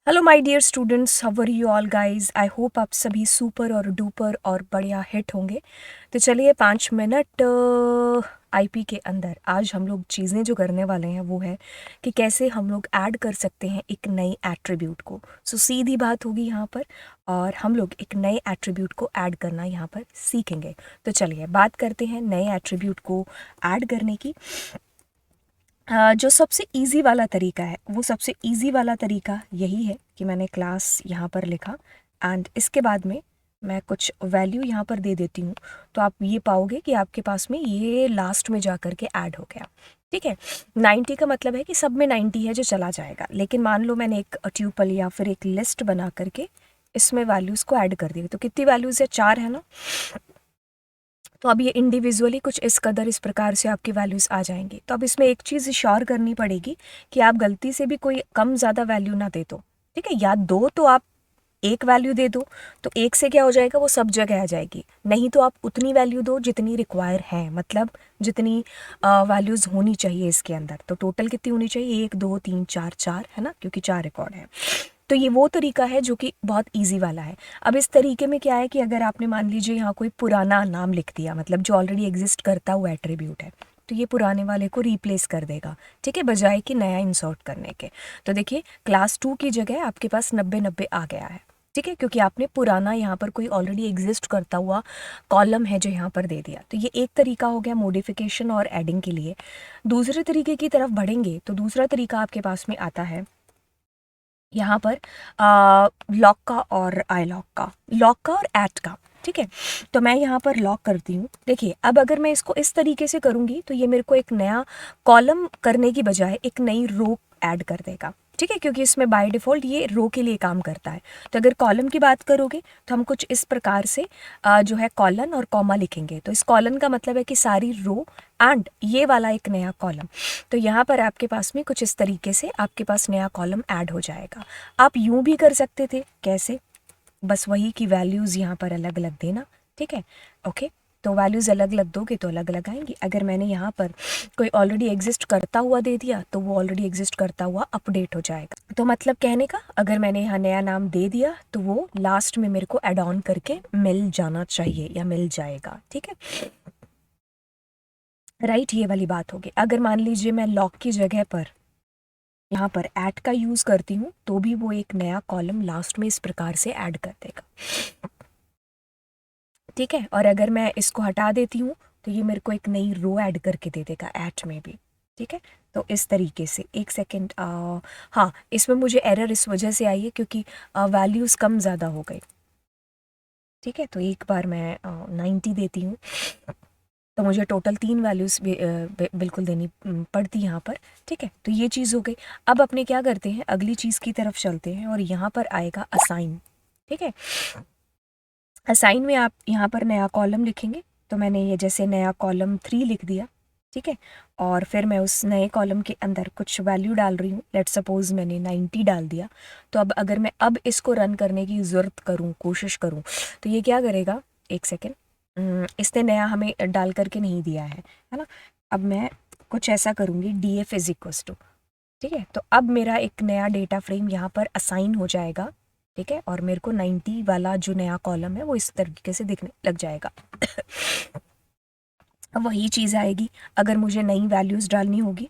Hello my dear students, how are you all guys. I hope आप सभी super और duper और बढ़िया हिट होंगे। तो चलिए 5 मिनट आईपी के अंदर आज हम लोग चीज़ें जो करने वाले हैं वो है कि कैसे हम लोग ऐड कर सकते हैं एक नई एट्रीब्यूट को। सीधी बात होगी यहाँ पर, और हम लोग एक नए एट्रीब्यूट को ऐड करना यहाँ पर सीखेंगे। तो चलिए बात करते हैं नए एट्रीब्यूट को ऐड करने की। जो सबसे इजी वाला तरीका है, वो सबसे इजी वाला तरीका यही है कि मैंने क्लास यहाँ पर लिखा एंड इसके बाद में मैं कुछ वैल्यू यहाँ पर दे देती हूँ। तो आप ये पाओगे कि आपके पास में ये लास्ट में जा कर के ऐड हो गया। ठीक है, 90 का मतलब है कि सब में 90 है जो चला जाएगा। लेकिन मान लो मैंने एक ट्यूपल या फिर एक लिस्ट बना करके इसमें वैल्यूज़ को ऐड कर दिया, तो कितनी वैल्यूज़ है? 4 है ना। तो अब ये इंडिविजुअली कुछ इस कदर इस प्रकार से आपकी वैल्यूज़ आ जाएंगी। तो अब इसमें एक चीज़ श्योर करनी पड़ेगी कि आप गलती से भी कोई कम ज़्यादा वैल्यू ना दे दो। ठीक है, या दो तो आप एक वैल्यू दे दो, तो एक से क्या हो जाएगा, वो सब जगह आ जाएगी। नहीं तो आप उतनी वैल्यू दो जितनी रिक्वायर है, मतलब जितनी वैल्यूज़ होनी चाहिए इसके अंदर। तो टोटल कितनी होनी चाहिए? 1 2 3 4, 4 है ना, क्योंकि 4 रिकॉर्ड है। तो ये वो तरीका है जो कि बहुत इजी वाला है। अब इस तरीके में क्या है कि अगर आपने मान लीजिए यहाँ कोई पुराना नाम लिख दिया, मतलब जो ऑलरेडी एग्जिस्ट करता हुआ एट्रीब्यूट है, तो ये पुराने वाले को रिप्लेस कर देगा। ठीक है, बजाय कि नया इंसर्ट करने के। तो देखिए क्लास 2 की जगह आपके पास 90-90 आ गया है। ठीक है, क्योंकि आपने पुराना यहाँ पर कोई ऑलरेडी एग्जिस्ट करता हुआ कॉलम है जो यहाँ पर दे दिया। तो ये एक तरीका हो गया मॉडिफिकेशन और एडिंग के लिए। दूसरे तरीके की तरफ बढ़ेंगे तो दूसरा तरीका आपके पास में आता है यहाँ पर लॉक का और आई लॉक का, लॉक का और ऐट का। ठीक है, तो मैं यहाँ पर लॉक करती हूँ। देखिए अब अगर मैं इसको इस तरीके से करूँगी तो ये मेरे को एक नया कॉलम करने की बजाय एक नई रो ऐड कर देगा। ठीक है, क्योंकि इसमें बाय डिफ़ॉल्ट ये रो के लिए काम करता है। तो अगर कॉलम की बात करोगे तो हम कुछ इस प्रकार से जो है कॉलन और कॉमा लिखेंगे। तो इस कॉलन का मतलब है कि सारी रो एंड ये वाला एक नया कॉलम। तो यहाँ पर आपके पास में कुछ इस तरीके से आपके पास नया कॉलम ऐड हो जाएगा। आप यूं भी कर सकते थे, कैसे? बस वही कि वैल्यूज़ यहाँ पर अलग अलग देना। ठीक है, ओके। तो वैल्यूज़ अलग अलग दोगे तो अलग अलग आएंगी। अगर मैंने यहाँ पर कोई ऑलरेडी एग्जिस्ट करता हुआ दे दिया तो वो ऑलरेडी एग्जिस्ट करता हुआ अपडेट हो जाएगा। तो मतलब कहने का, अगर मैंने यहाँ नया नाम दे दिया तो वो लास्ट में मेरे को एड ऑन करके मिल जाना चाहिए या मिल जाएगा। ठीक है, राइट, ये वाली बात होगी। अगर मान लीजिए मैं लॉक की जगह पर यहाँ पर ऐड का यूज़ करती हूँ तो भी वो एक नया कॉलम लास्ट में इस प्रकार से ऐड कर देगा। ठीक है, और अगर मैं इसको हटा देती हूँ तो ये मेरे को एक नई रो ऐड करके दे देगा ऐट में भी। ठीक है, तो इस तरीके से एक सेकेंड, हाँ इसमें मुझे एरर इस वजह से आई है क्योंकि वैल्यूज़ कम ज़्यादा हो गई। ठीक है, तो एक बार मैं 90 देती हूँ तो मुझे टोटल 3 वैल्यूज़ बिल्कुल देनी पड़ती यहाँ पर। ठीक है, तो ये चीज़ हो गई। अब अपने क्या करते हैं, अगली चीज़ की तरफ चलते हैं और यहाँ पर आएगा असाइन। ठीक है, असाइन में आप यहाँ पर नया कॉलम लिखेंगे। तो मैंने ये जैसे नया कॉलम 3 लिख दिया। ठीक है, और फिर मैं उस नए कॉलम के अंदर कुछ वैल्यू डाल रही हूँ। लेट्स सपोज मैंने 90 डाल दिया। तो अब अगर मैं अब इसको रन करने की ज़रूरत करूँ, कोशिश करूँ, तो ये क्या करेगा? एक सेकेंड, इसने नया हमें डाल करके नहीं दिया है ना। अब मैं कुछ ऐसा करूँगी, D F is equals to. ठीक है, तो अब मेरा एक नया डेटा फ्रेम यहाँ पर असाइन हो जाएगा। ठीक है, और मेरे को 90 वाला जो नया कॉलम है वो इस तरीके से दिखने लग जाएगा। अब वही चीज़ आएगी, अगर मुझे नई वैल्यूज़ डालनी होगी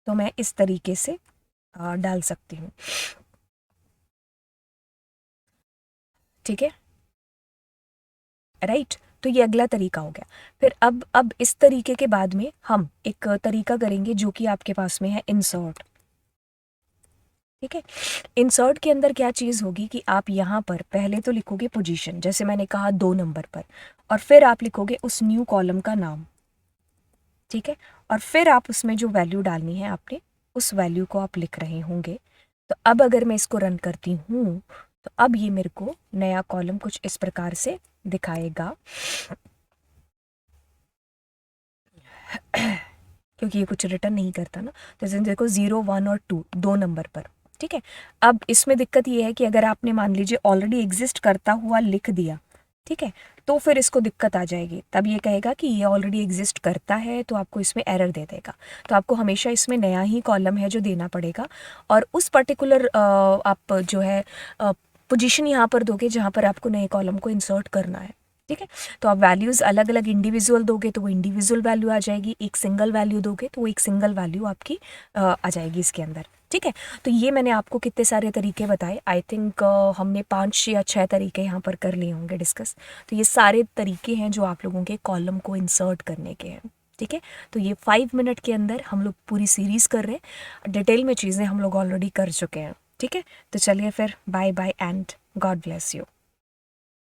तो मैं इस तरीके से डाल सकती हूँ। ठीक है, राइट। तो ये अगला तरीका हो गया। फिर अब इस तरीके के बाद में हम एक तरीका करेंगे जो कि आपके पास में है इंसर्ट। ठीक है, इंसर्ट के अंदर क्या चीज़ होगी कि आप यहाँ पर पहले तो लिखोगे पोजीशन, जैसे मैंने कहा 2 नंबर पर, और फिर आप लिखोगे उस न्यू कॉलम का नाम। ठीक है, और फिर आप उसमें जो वैल्यू डालनी है आपने, उस वैल्यू को आप लिख रहे होंगे। तो अब अगर मैं इसको रन करती हूँ तो अब ये मेरे को नया कॉलम कुछ इस प्रकार से दिखाएगा। क्योंकि ये कुछ रिटर्न नहीं करता ना। तो जैसे देखो 0 1 और 2 दो नंबर पर। ठीक है, अब इसमें दिक्कत ये है कि अगर आपने मान लीजिए ऑलरेडी एग्जिस्ट करता हुआ लिख दिया, ठीक है, तो फिर इसको दिक्कत आ जाएगी, तब ये कहेगा कि ये ऑलरेडी एग्जिस्ट करता है, तो आपको इसमें एरर दे देगा। तो आपको हमेशा इसमें नया ही कॉलम है जो देना पड़ेगा, और उस पर्टिकुलर आप जो है पोजीशन यहाँ पर दोगे जहाँ पर आपको नए कॉलम को इंसर्ट करना है। ठीक है, तो आप वैल्यूज़ अलग अलग इंडिविजुअल दोगे तो वो इंडिविजुअल वैल्यू आ जाएगी, एक सिंगल वैल्यू दोगे तो वो एक सिंगल वैल्यू आपकी आ जाएगी इसके अंदर। ठीक है, तो ये मैंने आपको कितने सारे तरीके बताए, आई थिंक हमने 5 या 6 तरीके यहाँ पर कर लिए होंगे डिस्कस। तो ये सारे तरीके हैं जो आप लोगों के कॉलम को इंसर्ट करने के हैं। ठीक है, तो ये 5 मिनट के अंदर हम लोग पूरी सीरीज़ कर रहे हैं, डिटेल में चीज़ें हम लोग ऑलरेडी कर चुके हैं। ठीक है, तो चलिए फिर bye bye and God bless you.